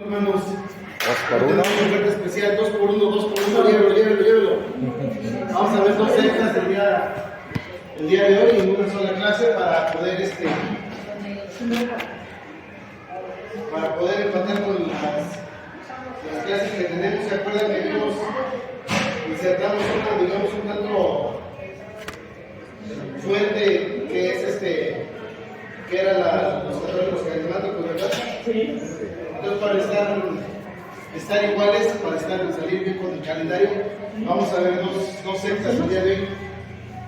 Hermanos, 2 por 1. tenemos una oferta especial, 2 por 1, 2 por 1, llévelo. Vamos a ver 2 sectas el día de hoy en una sola clase para poder empatar con las clases que tenemos. ¿Se acuerdan que vimos, insertamos un tanto fuerte que es que era los católicos carismáticos, ¿verdad? Sí. Entonces, para estar iguales, para salir bien con el calendario, vamos a ver dos sectas el día de hoy.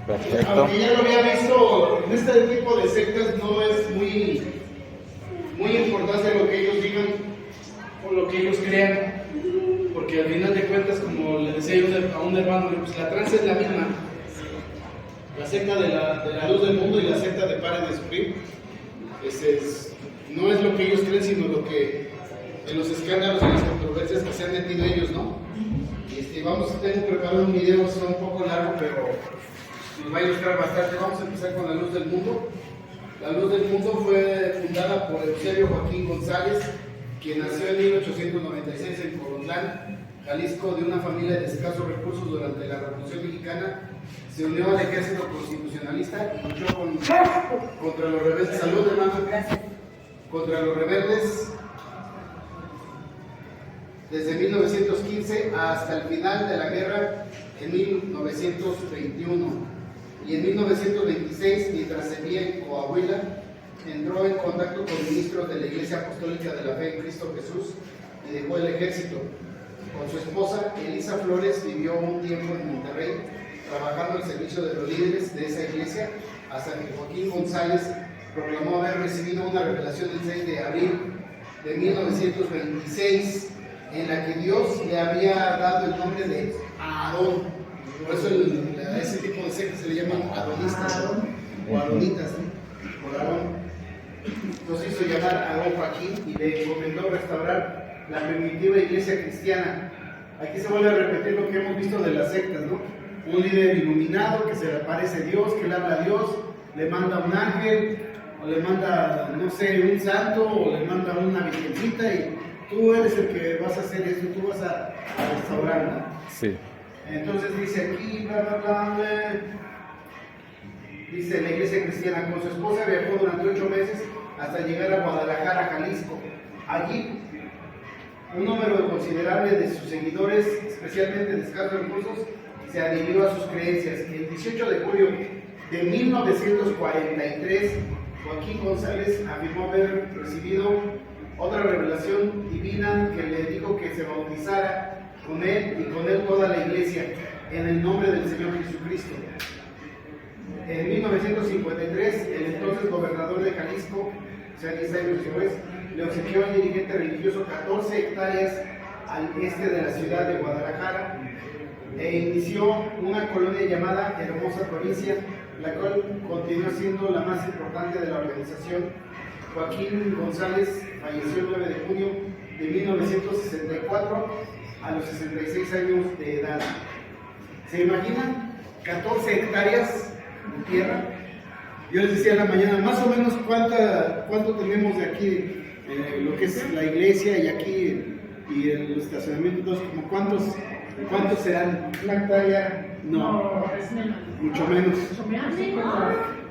Perfecto. Aunque ya lo había visto, en este tipo de sectas no es muy importante lo que ellos digan o lo que ellos crean, porque al final de cuentas, como le decía yo a un hermano, pues la trance es la misma. La secta de la luz del mundo y la secta de Pare de Sufrir, no es lo que ellos creen, sino lo que en los escándalos y las controversias que se han metido ellos, ¿no? Tengo preparado un video, es un poco largo, pero nos va a ilustrar bastante. Vamos a empezar con la luz del mundo. La luz del mundo fue fundada por Eusebio Joaquín González, quien nació en 1896 en Colotlán, Jalisco, de una familia de escasos recursos. Durante la Revolución Mexicana se unió al ejército constitucionalista y luchó contra los rebeldes. Salud, hermano. Contra los rebeldes desde 1915 hasta el final de la guerra en 1921. Y en 1926, mientras servía en Coahuila, entró en contacto con ministros de la Iglesia Apostólica de la Fe en Cristo Jesús y dejó el ejército. Con su esposa, Elisa Flores, vivió un tiempo en Monterrey, trabajando al servicio de los líderes de esa iglesia, hasta que Joaquín González proclamó haber recibido una revelación el 6 de abril de 1926, en la que Dios le había dado el nombre de Aarón. Por eso a ese tipo de sectas se le llaman adonistas, o aronitas, ¿no? Por Aarón. Entonces hizo llamar a Aarón Joaquín y le encomendó restaurar la primitiva iglesia cristiana. Aquí se vuelve a repetir lo que hemos visto de las sectas, ¿no? Un líder iluminado que se le aparece Dios, que le habla a Dios, le manda un ángel, o le manda, no sé, un santo, o le manda una virgencita, y tú eres el que vas a hacer eso, tú vas a restaurar, ¿no? Sí. Entonces dice aquí, dice la iglesia cristiana, con su esposa viajó durante 8 meses hasta llegar a Guadalajara, Jalisco. Allí, un número considerable de sus seguidores, especialmente de escasos recursos, se adhirió a sus creencias. El 18 de julio de 1943, Joaquín González afirmó haber recibido otra revelación divina que le dijo que se bautizara con él y con él toda la iglesia en el nombre del Señor Jesucristo. En 1953, el entonces gobernador de Jalisco, o sea, 10 años después, le obsequió al dirigente religioso 14 hectáreas al este de la ciudad de Guadalajara e inició una colonia llamada Hermosa Provincia, la cual continúa siendo la más importante de la organización. Joaquín González falleció el 9 de junio de 1964 a los 66 años de edad. ¿Se imaginan? 14 hectáreas de tierra. Yo les decía en la mañana, más o menos cuánto tenemos de aquí, lo que es la iglesia y aquí y el estacionamiento, entonces, como ¿cuántos serán? ¿Una hectárea? No, es menos. Mucho menos.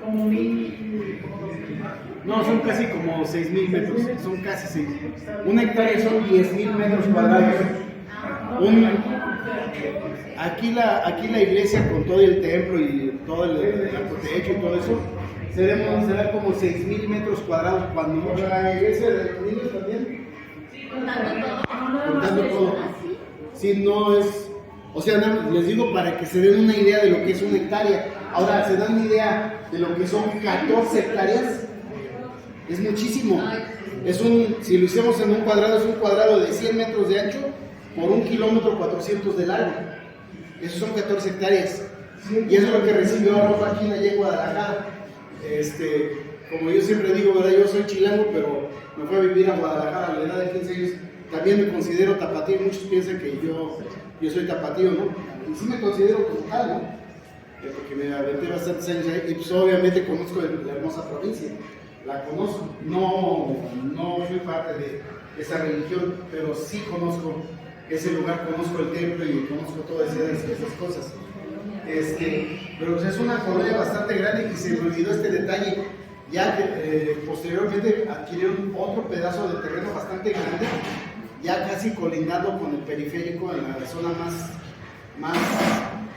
Como 1000. No, son casi como 6,000 metros, son casi 6,000. Una hectárea son 10,000 metros cuadrados. Aquí la iglesia con todo el templo y todo el techo y todo eso, será como 6,000 metros cuadrados, cuando la iglesia de los niños también. Contando todo. Sí, no es, o sea, les digo para que se den una idea de lo que es una hectárea. Ahora, ¿se dan una idea de lo que son 14 hectáreas? Es muchísimo. Si lo hicimos en un cuadrado, es un cuadrado de 100 metros de ancho por 1 kilómetro 400 de largo. Esos son 14 hectáreas. Y eso es lo que recibió Aarón Joaquín allá en Guadalajara. Como yo siempre digo, ¿verdad? Yo soy chilango, pero me fui a vivir a Guadalajara a la edad de 15 años. También me considero tapatío. Muchos piensan que yo soy tapatío, ¿no? Y sí me considero como tal, ¿no? Porque me aventé bastantes años ahí. Y pues obviamente conozco la hermosa provincia. La conozco. No fui parte esa religión, pero sí conozco ese lugar, conozco el templo y conozco todas esas cosas. Pero pues es una colonia bastante grande y se me olvidó este detalle. Ya posteriormente adquirieron otro pedazo de terreno bastante grande, ya casi colindando con el periférico en la zona más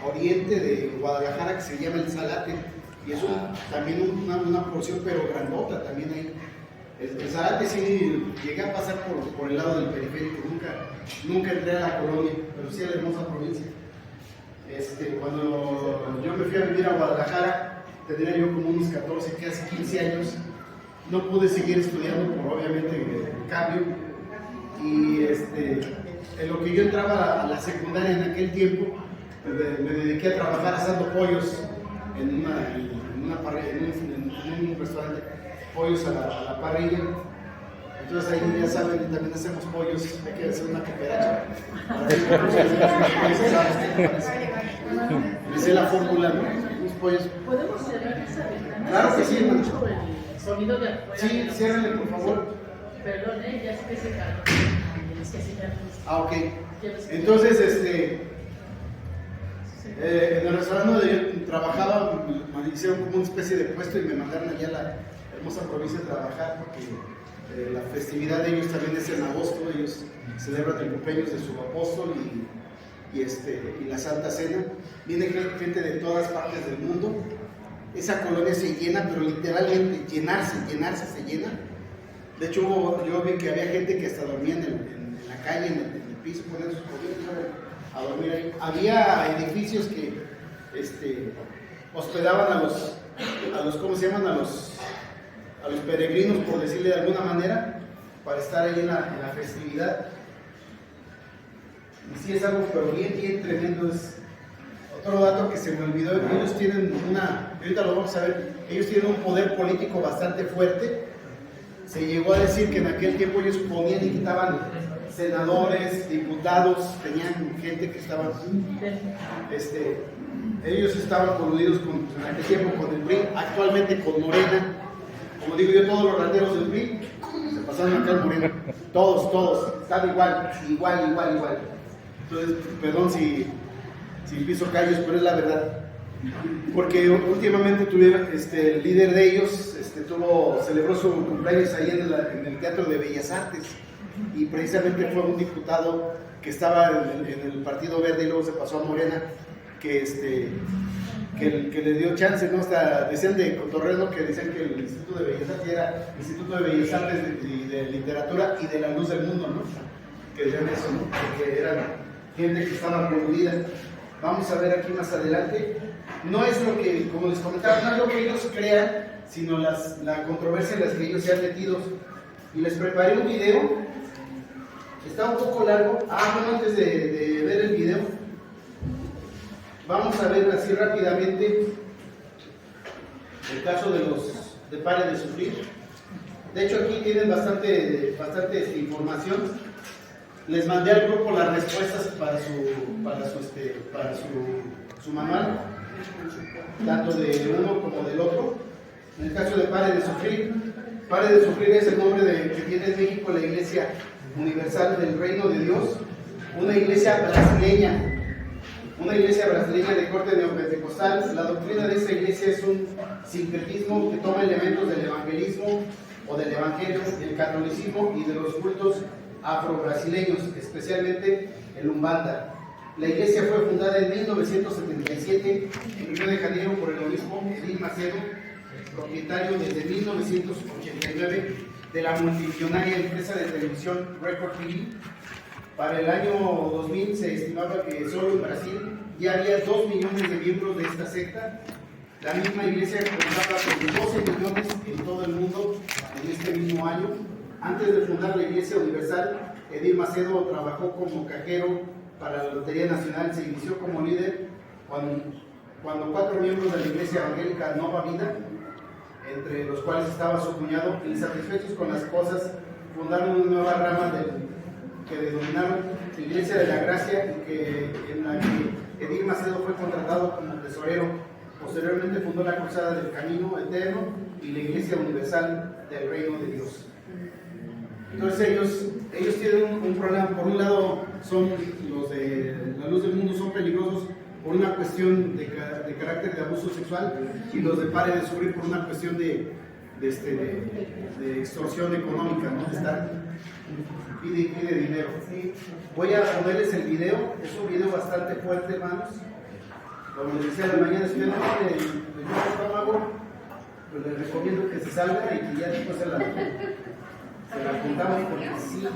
oriente de Guadalajara, que se llama El Zalate, y es también una porción pero grandota también ahí. El Zalate sí llegué a pasar por el lado del periférico, nunca entré a la colonia, pero sí a la hermosa provincia. Cuando yo me fui a vivir a Guadalajara, tendría yo como unos 14, casi 15 años, no pude seguir estudiando por obviamente el cambio, y en lo que yo entraba a la secundaria en aquel tiempo, me dediqué a trabajar asando pollos en un restaurante, pollos a la parrilla. Entonces ahí ya saben, también hacemos pollos, hay que hacer una cooperacha. Me sé la fórmula, ¿no? Unos pollos. ¿Podemos cerrar esa ventana? Claro que sí, hermano. El sonido de afuera. Sí, ciérrale, por favor. Perdón, ya es que se calor. Es que se calor. Ah, ok. Entonces, en el restaurante donde yo trabajaba, me hicieron como una especie de puesto y me mandaron allá a la hermosa provincia a trabajar porque la festividad de ellos también es en agosto. Ellos celebran el cumpleaños de su apóstol y la Santa Cena. Viene gente de todas partes del mundo. Esa colonia se llena, pero literalmente llenarse se llena. De hecho, yo vi que había gente que hasta dormía en la calle, en el piso, ponían sus cobijas a dormir ahí. Había edificios que hospedaban a los ¿cómo se llaman? A los peregrinos, por decirle de alguna manera, para estar ahí en la festividad. Y sí es algo pero bien tremendo. Es otro dato que se me olvidó. Ellos tienen ahorita lo vamos a ver, ellos tienen un poder político bastante fuerte. Se llegó a decir que en aquel tiempo ellos ponían y quitaban senadores, diputados, tenían gente que estaban, ellos estaban coludidos en aquel tiempo con el PRI, actualmente con Morena. Como digo yo, todos los rateros del PRI se pasaron acá al Morena, todos, están igual. Entonces, perdón si piso callos, pero es la verdad. Porque últimamente tuvieron, el líder de ellos celebró su cumpleaños ahí en el Teatro de Bellas Artes, y precisamente fue un diputado que estaba en el Partido Verde y luego se pasó a Morena, que le dio chance, ¿no? Hasta decían de cotorreo que decían que el Instituto de Bellas Artes era Instituto de Bellas Artes de Literatura y de la Luz del Mundo, ¿no? Que decían eso, ¿no? Porque eran gente que estaba coludida. Vamos a ver aquí más adelante. No es lo que, como les comentaba, no es lo que ellos crean, sino la controversia en la que ellos se han metido. Y les preparé un video. Está un poco largo. Bueno, antes de ver el video, vamos a ver así rápidamente el caso de Pare de Sufrir. De hecho, aquí tienen bastante información. Les mandé al grupo las respuestas para su manual, tanto de uno como del otro. En el caso de Pare de Sufrir es el nombre que tiene en México la Iglesia Universal del Reino de Dios, una iglesia brasileña de corte neopentecostal. La doctrina de esta iglesia es un sincretismo que toma elementos del evangelismo o del evangelio, del catolicismo y de los cultos afro-brasileños, especialmente el Umbanda. La iglesia fue fundada en 1977 en Río de Janeiro por el obispo Edir Macedo, propietario desde 1989 de la multimillonaria empresa de televisión Record TV. Para el año 2000 se estimaba que solo en Brasil ya había 2 millones de miembros de esta secta. La misma iglesia contaba con 12 millones en todo el mundo en este mismo año. Antes de fundar la Iglesia Universal, Edir Macedo trabajó como cajero para la Lotería Nacional. Se inició como líder cuando 4 miembros de la Iglesia Evangélica Nova Vida, entre los cuales estaba su cuñado, insatisfechos con las cosas, fundaron una nueva rama que denominaron Iglesia de la Gracia, en la que Edir Macedo fue contratado como tesorero. Posteriormente fundó la Cruzada del Camino Eterno y la Iglesia Universal del Reino de Dios. Entonces ellos ellos tienen un problema. Por un lado, son los de la luz del mundo son peligrosos por una cuestión de carácter de abuso sexual, y los de Pare de Sufrir por una cuestión de extorsión económica, ¿no? De estar pide dinero. Voy a ponerles el video, es un video bastante fuerte, hermanos. Como les decía, de mañana, si no tiene el estómago, pues les recomiendo que se salga y que ya después se la contamos, porque sí.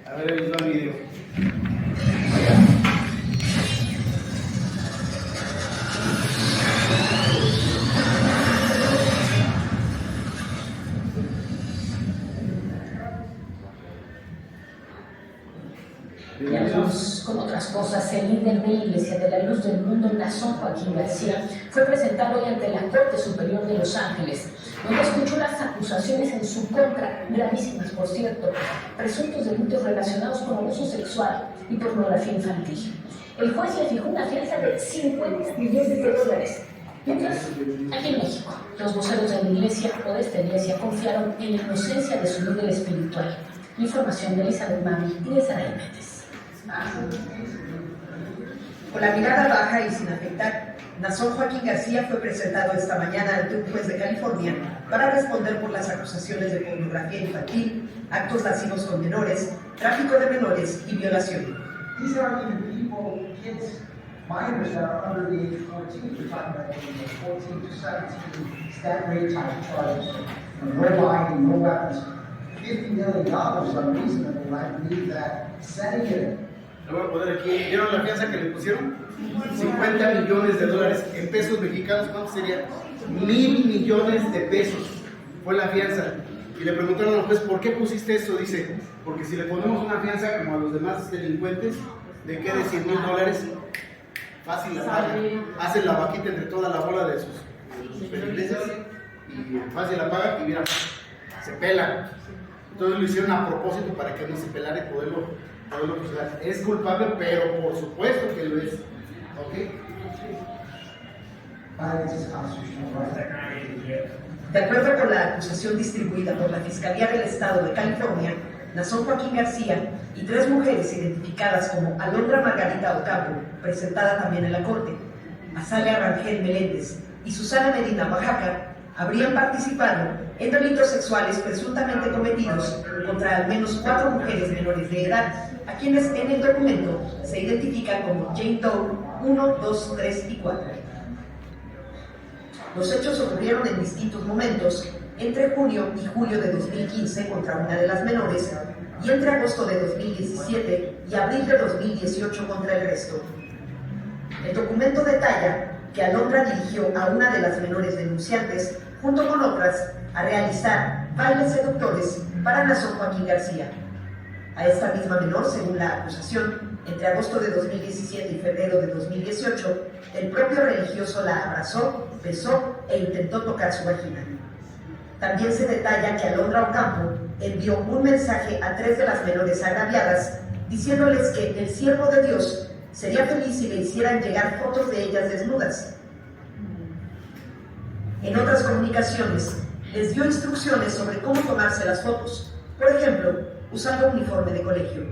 A ver, ahí va el video. Veamos con otras cosas. El líder de la Iglesia de la Luz del Mundo, Nazón Joaquín García, fue presentado hoy ante la Corte Superior de Los Ángeles, donde escuchó las acusaciones en su contra, gravísimas por cierto, presuntos delitos relacionados con abuso sexual y pornografía infantil. El juez le fijó una fianza de $50 millones. Mientras, aquí en México, los voceros de la Iglesia o de esta Iglesia confiaron en la inocencia de su líder espiritual. Información de Elizabeth Mami y de Saray Méndez. Con la mirada baja y sin afectar, Nazón Joaquín García fue presentado esta mañana ante un juez de California para responder por las acusaciones de pornografía infantil, actos lascivos con menores, tráfico de menores y violación. These aren't even people, kids, minors that are under the age of 14. We're talking about ages of 14 to 17, stat rate type charges, and no buying, no weapons. $50 million is unreasonable. I believe that setting it. Lo voy a poner aquí. ¿Vieron la fianza que le pusieron? $50 millones en pesos mexicanos. ¿Cuánto sería? 1,000 millones de pesos fue la fianza. Y le preguntaron al juez, ¿por qué pusiste eso? Dice, porque si le ponemos una fianza como a los demás delincuentes, de qué de $100,000, fácil la paga. Hacen la vaquita entre toda la bola de sus feligreses y fácil la paga y mira, se pelan. Entonces lo hicieron a propósito para que no se pelara y poderlo juzgar. Es culpable, pero por supuesto que lo es. ¿Ok? De acuerdo con la acusación distribuida por la Fiscalía del Estado de California, Nazón Joaquín García y 3 mujeres identificadas como Alondra Margarita Ocampo, presentada también en la Corte, Azalia Rangel Meléndez y Susana Medina Oaxaca, habrían participado en delitos sexuales presuntamente cometidos contra al menos 4 mujeres menores de edad, a quienes en el documento se identifican como Jane Doe 1, 2, 3 y 4. Los hechos ocurrieron en distintos momentos, entre junio y julio de 2015 contra una de las menores, y entre agosto de 2017 y abril de 2018 contra el resto. El documento detalla que Alondra dirigió a una de las menores denunciantes, junto con otras, a realizar bailes seductores para Nazón Joaquín García. A esta misma menor, según la acusación, entre agosto de 2017 y febrero de 2018, el propio religioso la abrazó, besó e intentó tocar su vagina. También se detalla que Alondra Ocampo envió un mensaje a 3 de las menores agraviadas, diciéndoles que el siervo de Dios sería feliz si le hicieran llegar fotos de ellas desnudas. En otras comunicaciones, les dio instrucciones sobre cómo tomarse las fotos, por ejemplo, usando uniforme de colegio.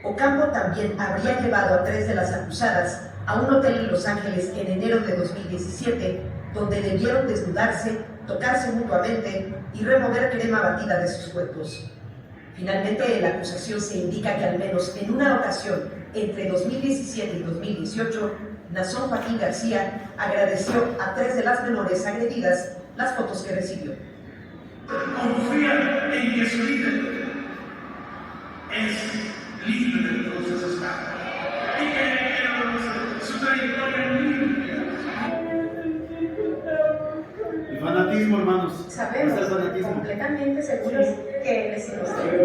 Ocampo también habría llevado a 3 de las acusadas a un hotel en Los Ángeles en enero de 2017, donde debieron desnudarse, tocarse mutuamente y remover crema batida de sus cuerpos. Finalmente, en la acusación se indica que al menos en una ocasión, entre 2017 y 2018, Nazón Joaquín García agradeció a 3 de las menores agredidas las fotos que recibió. Confía en que su líder es libre de todos esos casos y que su trayectoria es libre. El fanatismo, hermanos. Sabemos, ¿Está el fanatismo? completamente seguros que es inocente.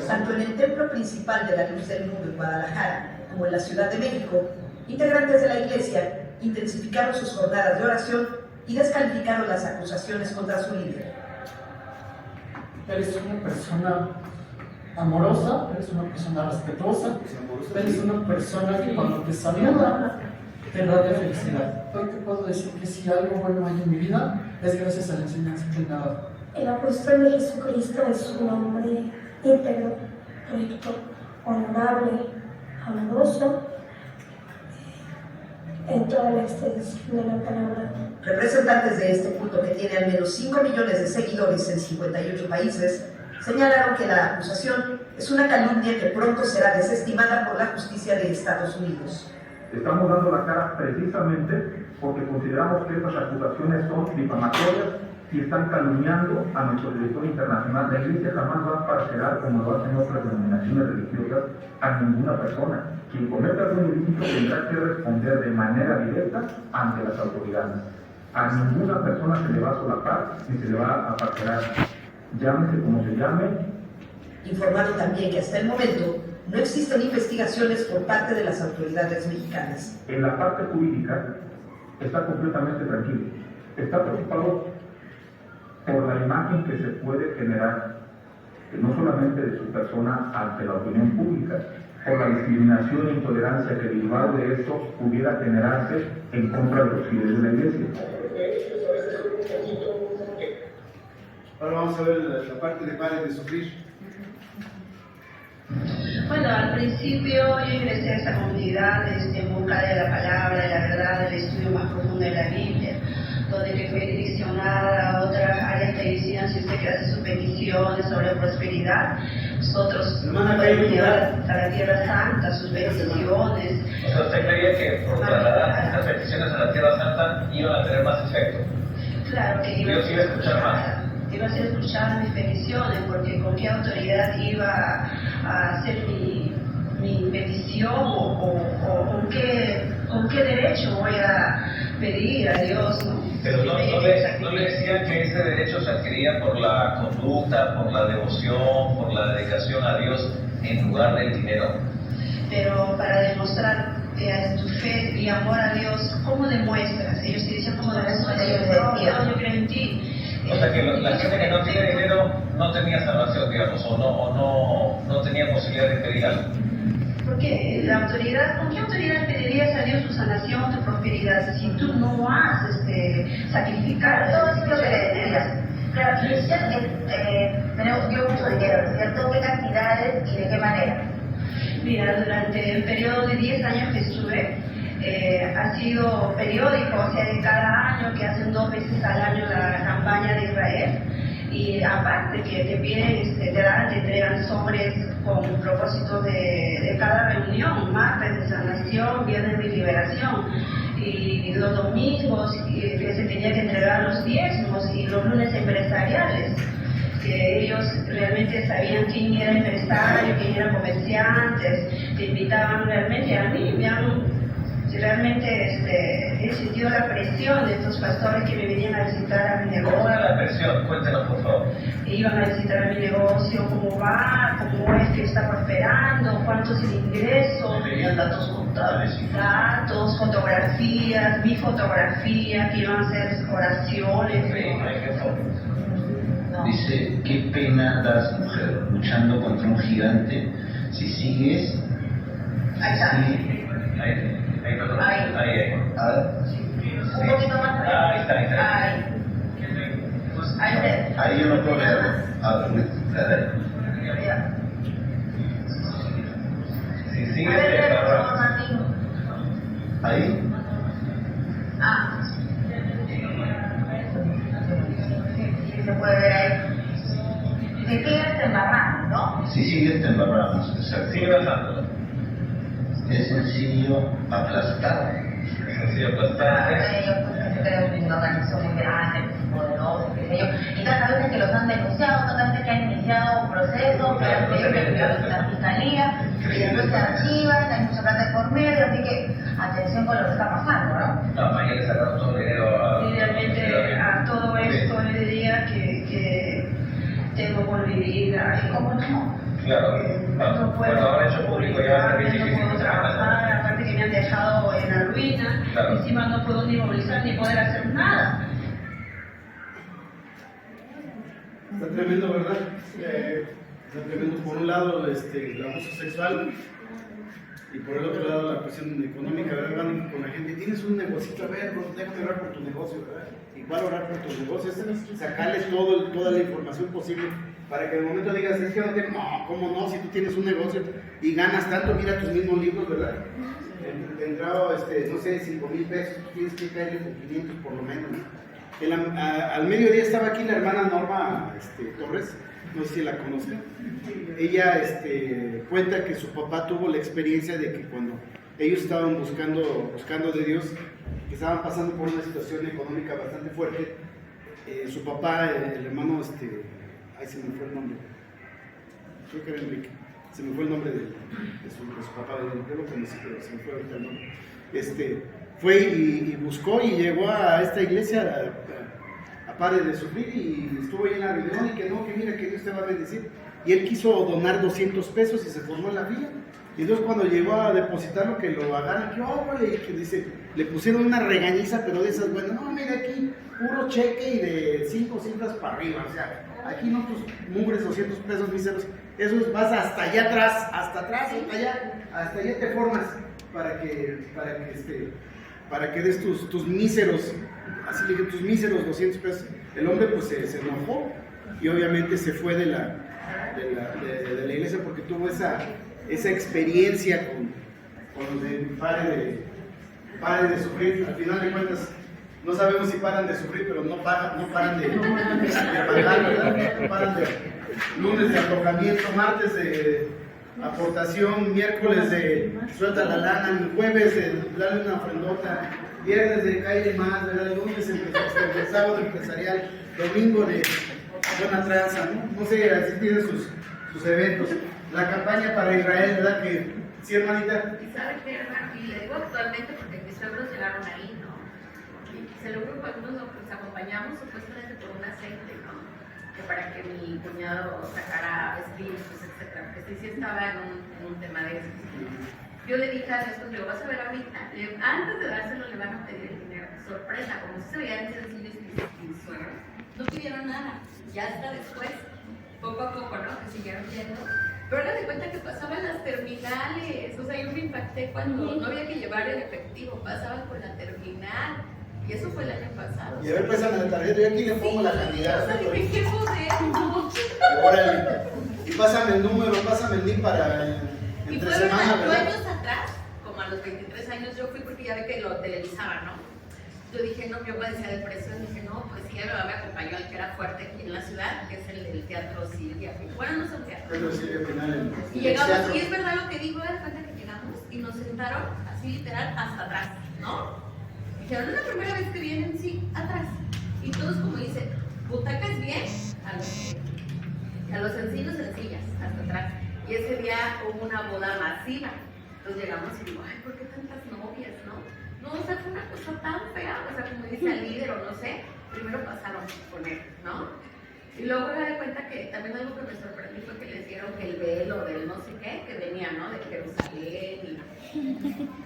Tanto en el templo principal de la Luz del Mundo en Guadalajara como en la Ciudad de México, integrantes de la Iglesia intensificaron sus jornadas de oración y descalificaron las acusaciones contra su líder. Eres una persona amorosa, eres una persona respetuosa, eres una persona que cuando te saluda te da de felicidad. Hoy te puedo decir que si algo bueno hay en mi vida es gracias a la enseñanza que él daba. El apóstol de Jesucristo es un hombre íntegro, recto, honorable, amoroso, en toda la extensión de la palabra. Representantes de este culto, que tiene al menos 5 millones de seguidores en 58 países, señalaron que la acusación es una calumnia que pronto será desestimada por la justicia de Estados Unidos. Estamos dando la cara precisamente porque consideramos que estas acusaciones son difamatorias y están calumniando a nuestro director internacional. La Iglesia jamás va a parcelar, como lo hacen otras denominaciones religiosas, a ninguna persona. Quien cometa algún ilícito tendrá que responder de manera directa ante las autoridades. A ninguna persona se le va a solapar ni se le va a parcelar. Llámese como se llame. Informaron también que hasta el momento no existen investigaciones por parte de las autoridades mexicanas. En la parte jurídica está completamente tranquilo. Está preocupado por la imagen que se puede generar, no solamente de su persona ante la opinión pública, por la discriminación e intolerancia que derivado de esto pudiera generarse en contra de los fieles de la Iglesia. Ahora vamos a ver la parte de Pare de Sufrir. Bueno, al principio yo ingresé a esta comunidad en busca de la palabra, de la verdad, del estudio más profundo de la Biblia, donde que fue direccionada a otras áreas que decían si usted quiere hacer sus peticiones sobre prosperidad, nosotros podemos llevar a la Tierra Santa sus peticiones. O sea, ¿usted creía que por trasladar estas peticiones a la Tierra Santa iban a tener más efecto? Claro que iba a ser escuchada mis peticiones, porque con qué autoridad iba a hacer mi petición o con qué derecho voy a pedir a Dios, ¿no? Pero no le decían que ese derecho se adquiría por la conducta, por la devoción, por la dedicación a Dios en lugar del dinero. Pero para demostrar tu fe y amor a Dios, ¿cómo demuestras? Ellos te dicen, ¿cómo demuestras? Yo creo en ti. O sea que la gente que no tiene dinero no tenía salvación, digamos, o no tenía posibilidad de pedir algo. ¿Por qué? ¿Con qué autoridad pedirías a Dios tu sanación, tu prosperidad, si tú no has sacrificado todo eso que pedirías? Claro, y usted dio mucho dinero, ¿cierto? ¿Qué cantidades y de qué manera? Mira, durante el periodo de 10 años que estuve, ha sido periódico, o sea, de cada año, que hacen 2 veces al año la campaña de Israel, y aparte que te piden, te entregan sobres con propósito de cada reunión, martes de sanación, viernes de liberación, y los domingos que se tenía que entregar los diezmos, y los lunes empresariales, que ellos realmente sabían quién era empresario, quién era comerciantes, te invitaban realmente. A mí me han realmente he sentido la presión de estos pastores que me venían a visitar a mi negocio. ¿Cómo era la presión? Cuéntenos, por favor. Iban a visitar a mi negocio, cómo va, cómo es que está prosperando, cuánto es el ingreso. Tenían datos contables. Datos, fotografías, mi fotografía, que iban a hacer oraciones. Dice, qué pena das, mujer, luchando contra un gigante, si sigues... Ahí está. Ahí. Un poquito más arriba. Ahí está. Ahí yo no puedo leerlo. Si sigues de barra. Ahí. Sí, se puede ver ahí. Si sigues te embarramos, ¿no? Si sigues te embarramos, exacto. Sigue bajando. Es sencillo aplastar. Ellos pues se creen una organización muy grande, poderosa, qué sé yo. Y tantas veces que los han denunciado, tantas veces que han iniciado un proceso, que han pedido la fiscalía, y después se archivan, hay mucha plata por medio, así que atención con lo que está pasando, ¿no? No, mañana le sacaron todo el dinero a... Y realmente a todo esto le diría que tengo por mi vida. ¿Y cómo no? Claro, no puedo, bueno, ahora hecho público ya es difícil. No puedo trabajar, aparte que me han dejado en la ruina, claro. Encima no puedo ni movilizar ni poder hacer nada. Está tremendo, ¿verdad? Está tremendo. Por un lado, el abuso sexual, Y por el otro lado, la cuestión económica, ¿verdad? Van con la gente, tienes un negocito, a ver, déjame orar por tu negocio, ¿verdad? Igual orar por tu negocio es sacarles toda la información posible para que en el momento digas, es que no tengo, no, ¿cómo no? Si tú tienes un negocio y ganas tanto, mira tus mismos libros, ¿verdad? Entrado, no sé, 5,000 pesos, tienes que caerle con 500 por lo menos. Al mediodía estaba aquí la hermana Norma Torres, no sé si la conocen. Ella cuenta que su papá tuvo la experiencia de que cuando ellos estaban buscando de Dios, que estaban pasando por una situación económica bastante fuerte, su papá, el hermano, ay, se me fue el nombre, creo que era Enrique, se me fue el nombre de su papá, yo lo conocí, pero se me fue ahorita el nombre, fue y buscó y llegó a esta iglesia a pare de sufrir y estuvo ahí en la reunión y que no, que mira que Dios te va a bendecir. Y él quiso donar 200 pesos y se formó en la fila. Y entonces cuando llegó a depositarlo, que lo agarran, que dice, le pusieron una regañiza, pero de esas buenas, no, mira aquí, puro cheque y de 5 cifras para arriba, o sea, aquí no tus mugres 200 pesos míseros, eso vas hasta allá atrás, hasta allá te formas para que des tus míseros, así le dije, tus míseros 200 pesos. El hombre pues se enojó y obviamente se fue de la iglesia porque tuvo esa experiencia con los de pare de sufrir. Al final de cuentas, no sabemos si paran de sufrir, pero no paran de pagar, ¿verdad? No paran de lunes de antojamiento, martes de aportación, miércoles de suelta la lana, jueves de darle una ofrendota, viernes de calle más, ¿verdad? Lunes el sábado empresarial, domingo de buena tranza, ¿no? No sé, así tiene sus eventos. La campaña para Israel, ¿verdad? Que sí, hermanita. Y sabe qué, hermano, y le digo actualmente porque mis suegros llegaron ahí, ¿no? Y se lo juro, cuando nos acompañamos supuestamente por un aceite, ¿no? Que para que mi cuñado sacara espíritus, etcétera, porque sí estaba en un tema de eso. Yo le dije a Dios, pues, vas a ver ahorita, antes de dárselo le van a pedir el dinero, sorpresa, como si se veían sencillos mis suegros, no pidieron nada, ya hasta después, poco a poco, ¿no? Que siguieron yendo. Pero ahora de cuenta que pasaban las terminales, o sea, yo me impacté cuando no había que llevar el efectivo, pasaban por la terminal, y eso fue el año pasado. Y a ver, pásame la tarjeta, yo aquí le pongo la cantidad. O sea, dije, ¿qué poder? No. Órale, y pásame el número, pásame el link para entre semana, ¿verdad? ¿verdad? Años atrás, como a los 23 años, yo fui porque ya ve que lo televisaban, ¿no? Yo dije, no, mi papá decía de presión, dije, no, pues sí, mi mamá me acompañó al que era fuerte aquí en la ciudad, que es el Teatro Silvia. Bueno, no es un teatro. Pero sí, al final y llegamos, y es verdad lo que dijo, de cuenta que llegamos y nos sentaron así literal hasta atrás, ¿no? Dijeron, es la primera vez que vienen, sí, atrás. Y todos como dicen, butacas bien, a los sencillos, sencillas, hasta atrás. Y ese día hubo una boda masiva. Entonces llegamos y digo, ay, ¿por qué tantas novias, no? No, o sea, fue una cosa tan fea, o sea, como dice el líder o no sé, primero pasaron con él, ¿no? Y luego me di cuenta que también algo que me sorprendió fue que les dieron que el velo del no sé qué, que venía, ¿no? De Jerusalén y...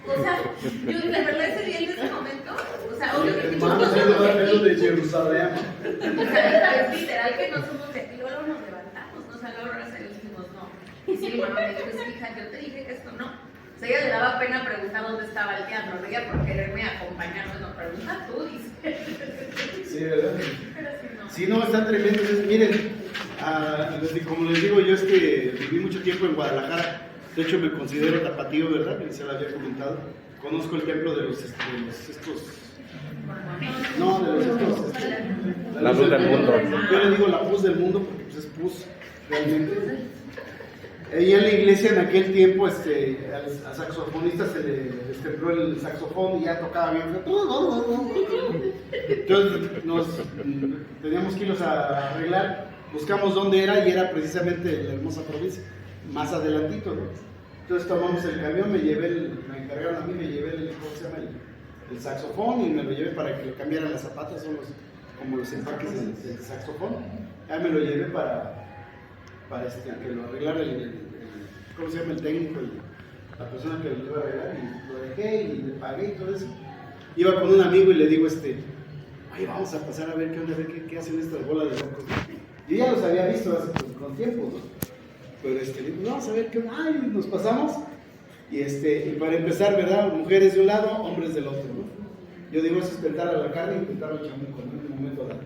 O sea, yo la verdad ese día en ese momento, o sea, obvio que vamos a llevar el velo de Jerusalén. O sea, es literal que no somos de aquí, luego nos levantamos, ¿no? O sea, luego gracias a Dios dijimos no. Y sí, bueno, me dijo, pues hija, yo te dije que esto no. O sea, ella le daba pena preguntar dónde estaba el teatro, no ella por quererme acompañar, no, pregunta tú, dice. Sí, ¿verdad? Pero sí, no. Sí, no, están tremendos. Miren, como les digo, yo viví mucho tiempo en Guadalajara. De hecho, me considero tapatío, ¿verdad? Que se lo había comentado. Conozco el templo de los estos. La luz del mundo. Yo le digo la pus del mundo porque pues, es pus, realmente. Y en la iglesia en aquel tiempo al saxofonista se le destempló el saxofón y ya tocaba bien. Entonces teníamos que irnos a arreglar, buscamos dónde era y era precisamente la hermosa provincia, más adelantito, ¿no? Entonces tomamos el camión, me encargaron a mí, me llevé el saxofón y me lo llevé para que le cambiaran las zapatas, son como los empaques del saxofón. Ya me lo llevé para que lo arreglara ¿cómo se llama? El técnico, la persona que lo iba a arreglar, y lo dejé y le pagué y todo eso. Iba con un amigo y le digo, oye, vamos a pasar a ver qué onda, a ver qué hacen estas bolas de locos. Yo ya los había visto hace con tiempo, ¿no? Pero digo, vamos a ver qué onda. Ay, nos pasamos Y para empezar, ¿verdad? Mujeres de un lado, hombres del otro, ¿no? Yo digo, eso es tentar a la carne y tentar al chamuco, ¿no? En un momento dado.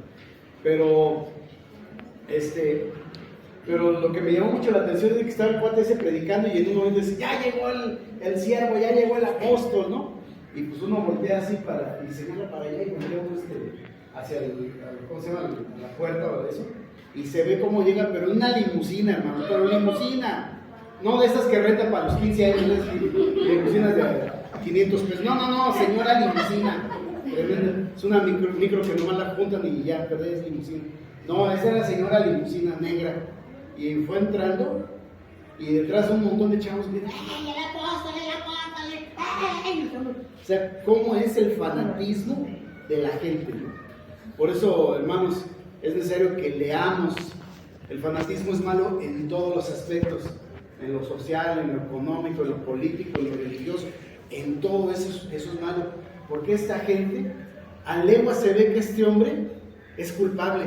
Pero lo que me llamó mucho la atención es que estaba el cuate ese predicando y en un momento dice, ya llegó el siervo, ya llegó el apóstol, ¿no? Y pues uno voltea así y señala para allá y voltea uno hacia ¿cómo se llama? La puerta o eso. Y se ve cómo llega, pero una limusina, hermano, pero limusina. No de esas que rentan para los 15 años, limusinas de 500 pesos. No, señora limusina. Es una micro que nomás la juntan y ya, pero es limusina. No, esa era la señora limusina negra. Y fue entrando y detrás un montón de chavos que ¡ay, el apóstol! O sea, ¿cómo es el fanatismo de la gente, ¿no? Por eso, hermanos, es necesario que leamos. El fanatismo es malo en todos los aspectos, en lo social, en lo económico, en lo político, en lo religioso, en todo eso es malo, porque esta gente, a legua se ve que este hombre es culpable,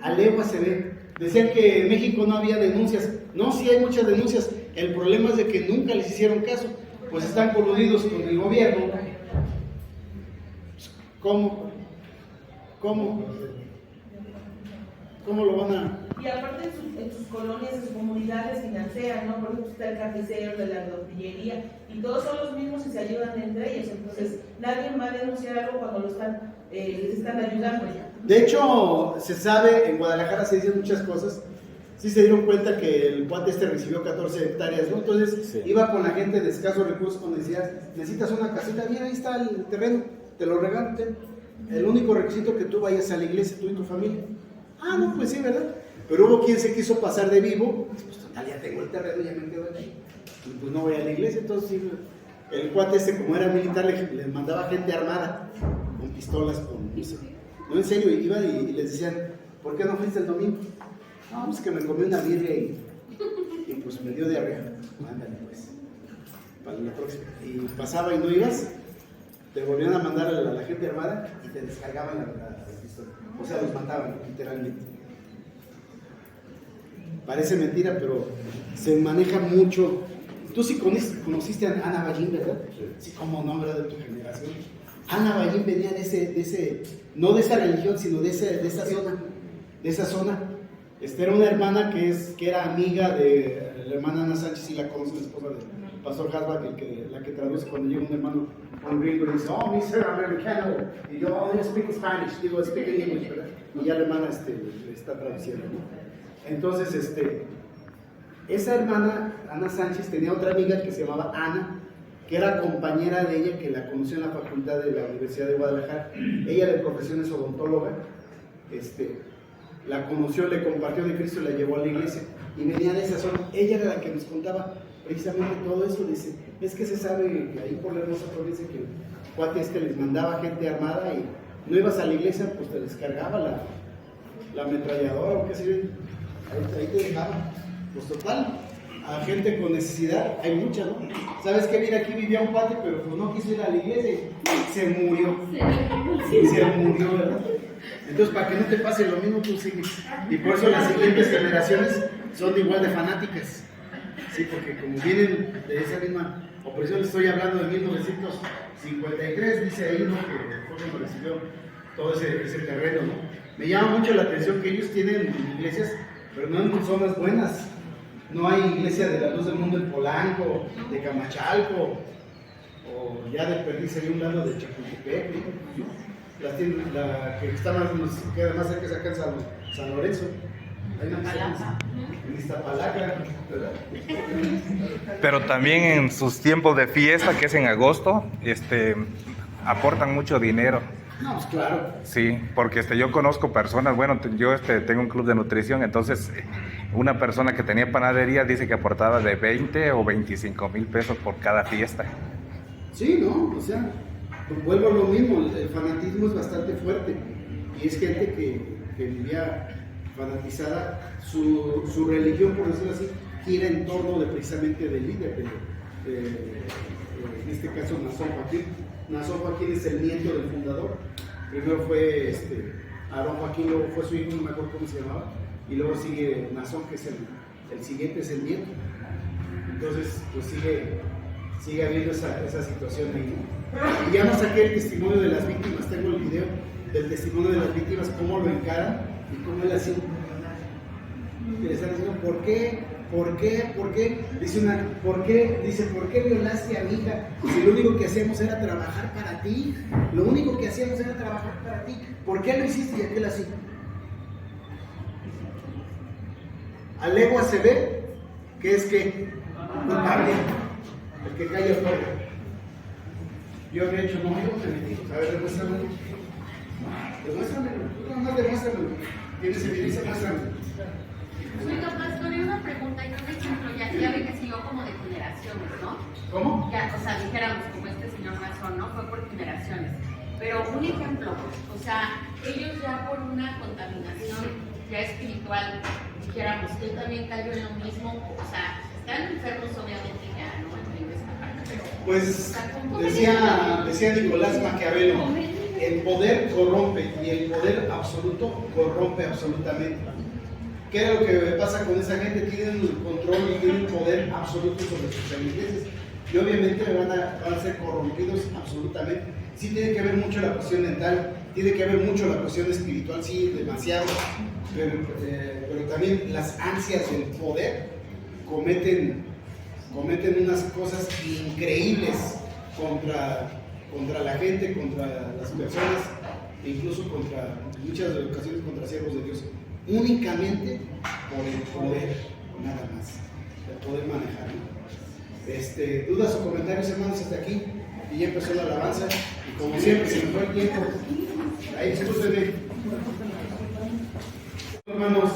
a legua se ve. Decían que en México no había denuncias. No, sí hay muchas denuncias. El problema es de que nunca les hicieron caso, pues están coludidos con el gobierno. ¿Cómo lo van a...? Y aparte en sus colonias, en sus comunidades financieras, ¿no? Por ejemplo, está el carnicero, de la tortillería, y todos son los mismos y se ayudan entre ellos. Entonces, nadie va a denunciar algo cuando les están ayudando. De hecho, se sabe, en Guadalajara se dicen muchas cosas. Sí se dieron cuenta que el cuate recibió 14 hectáreas, ¿no? Entonces, sí, iba con la gente de escasos recursos cuando decías, necesitas una casita, mira, ahí está el terreno, te lo regalo. El único requisito que tú vayas a la iglesia, tú y tu familia. Ah, no, pues sí, ¿verdad? Pero hubo quien se quiso pasar de vivo, pues total, ya tengo el terreno, ya me quedo aquí. Y pues no voy a la iglesia, entonces sí, el cuate como era militar, les mandaba gente armada, con pistolas, no, en serio, iban y les decían, ¿por qué no fuiste el domingo? No, pues que me comí una birria y pues me dio diarrea. Ándale pues, para la próxima. Y pasaba y no ibas, te volvían a mandar a la gente armada y te descargaban la pistola. O sea, los mataban, literalmente. Parece mentira, pero se maneja mucho. Tú sí conociste a Ana Ballín, ¿verdad? Sí, como nombre de tu generación. Ana Ballín venía de ese, no de esa religión, sino de esa zona. Era una hermana que era amiga de la hermana Ana Sánchez, y la conoce, la esposa del pastor Hasbach, la que traduce cuando llega un hermano, un gringo, y dice, oh, Mr. Americano, y yo, oh, I speak Spanish, digo, I speak English, ¿verdad? Y ya la hermana le está traduciendo, ¿no? Entonces, esa hermana, Ana Sánchez, tenía otra amiga que se llamaba Ana, que era compañera de ella, que la conoció en la facultad de la Universidad de Guadalajara. Ella de profesión es odontóloga, la conoció, le compartió de Cristo y la llevó a la iglesia, y venía de esa zona. Ella era la que nos contaba precisamente todo eso. Dice, es que se sabe que ahí por la hermosa provincia que el cuate les mandaba gente armada, y no ibas a la iglesia, pues te descargaba la ametralladora o qué sé yo, ahí te dejaban. Pues total, a gente con necesidad hay mucha, ¿no? ¿Sabes qué? Mira, aquí vivía un cuate, pero pues no quiso ir a la iglesia y se murió. Se murió, ¿verdad? Entonces, para que no te pase lo mismo, tú sigues. Y por eso las siguientes generaciones son igual de fanáticas. Sí, porque como vienen de esa misma opresión, les estoy hablando de 1953, dice ahí, ¿no? Que fue cuando recibió todo ese terreno, ¿no? Me llama mucho la atención que ellos tienen iglesias, pero no en zonas buenas. No hay iglesia de la Luz del Mundo en Polanco, de Camachalco, o ya de perdiz ahí un lado de Chapultepec, ¿no? La que está queda más cerca es acá en San Lorenzo. Hay una en Iztapalapa, ¿verdad? Pero también en sus tiempos de fiesta, que es en agosto, aportan mucho dinero. No, pues claro. Sí, porque yo conozco personas, bueno, yo tengo un club de nutrición, entonces una persona que tenía panadería dice que aportaba de 20 o 25 mil pesos por cada fiesta. Sí, ¿no? O sea, vuelvo a lo mismo, el fanatismo es bastante fuerte, y es gente que vivía fanatizada, su religión, por decirlo así, gira en torno precisamente del líder, en este caso Nazón Joaquín. Nazón Joaquín es el nieto del fundador. Primero fue Aarón Joaquín, luego fue su hijo, no me acuerdo cómo se llamaba, y luego sigue Nazón, que es el siguiente, es el nieto. Entonces, pues sigue sigue habiendo esa situación ahí. Y ya no saqué el testimonio de las víctimas, tengo el video del testimonio de las víctimas, cómo lo encaran y cómo él así. Y le están diciendo, ¿por qué? ¿Por qué? ¿Por qué? Dice una, ¿por qué? Dice, ¿por qué violaste a mi hija? Si lo único que hacíamos era trabajar para ti. Lo único que hacíamos era trabajar para ti. ¿Por qué lo hiciste y aquel así? A legua se ve que es que culpable, el que calla fuera. Yo habría hecho, no, yo no me metí. A ver, demuéstramelo. Demuéstramelo. Tú nada más demuéstramelo. Tienes evidencia, muéstramelo. Oiga, pastor, y una pregunta, y un ejemplo, ya ve que siguió como de generaciones, ¿no? ¿Cómo? Ya, o sea, dijéramos, como este señor razón, ¿no? Fue por generaciones. Pero un ejemplo, o sea, ellos ya por una contaminación ya espiritual, dijéramos, que él también cayó en lo mismo, o sea, están enfermos obviamente ya, ¿no? En esta parte, pero... Pues decía Nicolás Maquiavelo, el poder corrompe y el poder absoluto corrompe absolutamente. ¿Qué es lo que pasa con esa gente? Tienen el control y tienen poder absoluto sobre sus feligreses y obviamente van a ser corrompidos absolutamente. Sí tiene que ver mucho la cuestión mental, tiene que ver mucho la cuestión espiritual, sí, demasiado, pero también las ansias del poder cometen unas cosas increíbles contra la gente, contra las personas e incluso en muchas ocasiones contra siervos de Dios. Únicamente por el poder, nada más, el poder manejar, ¿no? ¿Dudas o comentarios, hermanos, hasta aquí? Y ya empezó la alabanza, y como siempre se me fue el tiempo. Ahí, discúlpenme. Hermanos,